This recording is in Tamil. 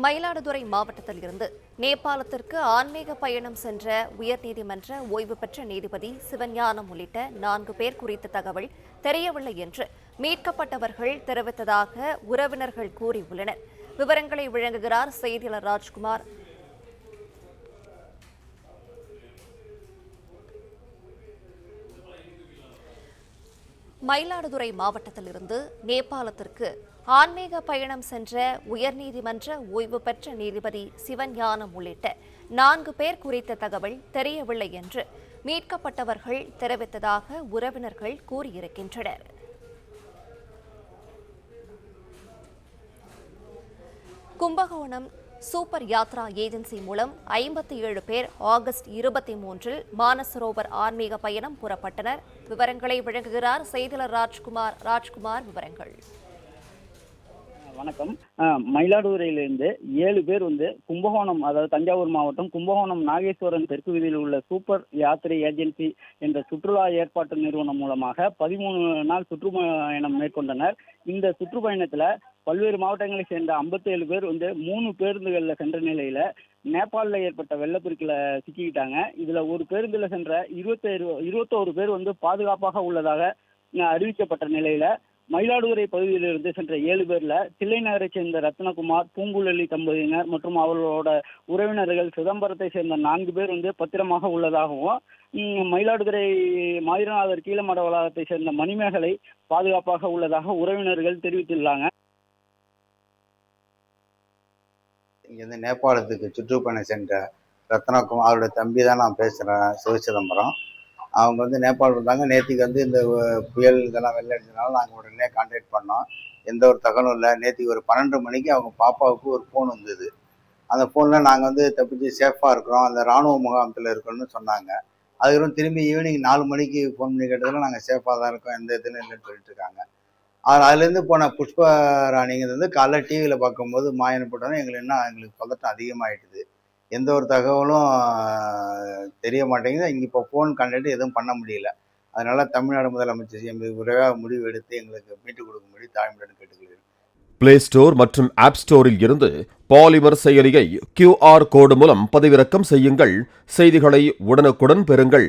மயிலாடுதுறை மாவட்டத்தில் இருந்து நேபாளத்திற்கு ஆன்மீக பயணம் சென்ற உயர்நீதிமன்ற ஓய்வு பெற்ற நீதிபதி சிவஞானம் உள்ளிட்ட 4 பேர் குறித்த தகவல் தெரியவில்லை என்று மீட்கப்பட்டவர்கள் தெரிவித்ததாக உறவினர்கள் கூறியுள்ளனர். விவரங்களை வழங்குகிறார் செய்தியாளர் ராஜ்குமார். மயிலாடுதுறை மாவட்டத்திலிருந்து நேபாளத்திற்கு ஆன்மீக பயணம் சென்ற உயர்நீதிமன்ற ஓய்வு பெற்ற நீதிபதி சிவஞானம் உள்ளிட்ட 4 பேர் குறித்த தகவல் தெரியவில்லை என்று மீட்கப்பட்டவர்கள் தெரிவித்ததாக உறவினர்கள் கூறியிருக்கின்றனர். கும்பகோணம் சூப்பர் யாத்ரா ஏஜென்சி மூலம் 57 பேர் ஆகஸ்ட் 23 மானசரோவர் ஆன்மீக பயணம் புறப்பட்டனர். விவரங்களை வழங்குகிறார் செய்தியாளர் ராஜ்குமார். விவரங்கள். வணக்கம். மயிலாடுதுறையிலிருந்து 7 பேர் கும்பகோணம், அதாவது தஞ்சாவூர் மாவட்டம் கும்பகோணம் நாகேஸ்வரன் தெற்கு வீதியில் உள்ள சூப்பர் யாத்திரை ஏஜென்சி என்ற சுற்றுலா ஏற்பாட்டு நிறுவனம் மூலமாக 13 நாள் சுற்றுப்பயணம் மேற்கொண்டனர். இந்த சுற்றுப்பயணத்துல பல்வேறு மாவட்டங்களை சேர்ந்த 57 பேர் 3 பேருந்துகளில் சென்ற நிலையில நேபாளில் ஏற்பட்ட வெள்ளப்பெருக்கில் சிக்கிக்கிட்டாங்க. இதுல ஒரு பேருந்துல சென்ற 21 பேர் பாதுகாப்பாக உள்ளதாக அறிவிக்கப்பட்ட நிலையில மயிலாடுதுறை பகுதியிலிருந்து சென்ற 7 பேர்ல தில்லை நகரை சேர்ந்த ரத்னகுமார், பூங்குழலி தம்பதியினர் மற்றும் அவர்களோட உறவினர்கள் சிதம்பரத்தை சேர்ந்த 4 பேர் பத்திரமாக உள்ளதாகவும், மயிலாடுதுறை மாயூரநாதர் கீழமட வளாகத்தை சேர்ந்த மணிமேகலை பாதுகாப்பாக உள்ளதாக உறவினர்கள் தெரிவித்துள்ளாங்க. இங்கேருந்து நேபாளத்துக்கு சுற்றுப்பயணம் சென்ற ரத்னகுமார் அவரோட தம்பி தான் நான் பேசுகிறேன், சிவசிதம்பரம். அவங்க நேபாள் வந்தாங்க. நேற்றுக்கு இந்த புயல் இதெல்லாம் வெள்ளம் அடிச்சதுனால நாங்கள் உடனே கான்டாக்ட் பண்ணோம். எந்த ஒரு தகவலும் இல்லை. நேற்றுக்கு ஒரு 12 மணிக்கு அவங்க பாப்பாவுக்கு ஒரு ஃபோன் வந்தது. அந்த ஃபோனில் நாங்கள் தப்பிச்சு சேஃபாக இருக்கிறோம், அந்த இராணுவ முகாமத்தில் இருக்கோம்னு சொன்னாங்க. அதுக்கப்புறம் திரும்பி ஈவினிங் 4 மணிக்கு ஃபோன் பண்ணி கேட்டதில் நாங்கள் சேஃபாக தான் இருக்கோம், எந்த இதுன்னு இல்லைன்னு சொல்லிட்டு இருக்காங்க. அதுலேருந்து போன புஷ்பராணிங்கிறது காலைல டிவியில் பார்க்கும்போது மாயனை போட்டோன்னா எங்களுக்கு பதட்டம் அதிகமாகிட்டுது. எந்த ஒரு தகவலும் தெரிய மாட்டேங்குது. இங்கே இப்போ ஃபோன் கான்டாக்ட் எதுவும் பண்ண முடியல. அதனால தமிழ்நாடு முதலமைச்சர் விரைவாக முடிவு எடுத்து எங்களுக்கு மீட்டு கொடுக்கும்படி தாழ்மையுடன் கேட்டுக்கொள்கிறேன். பிளே ஸ்டோர் மற்றும் ஆப் ஸ்டோரில் இருந்து பாலிமர் செயலியை QR கோடு மூலம் பதிவிறக்கம் செய்யுங்கள். செய்திகளை உடனுக்குடன் பெறுங்கள்.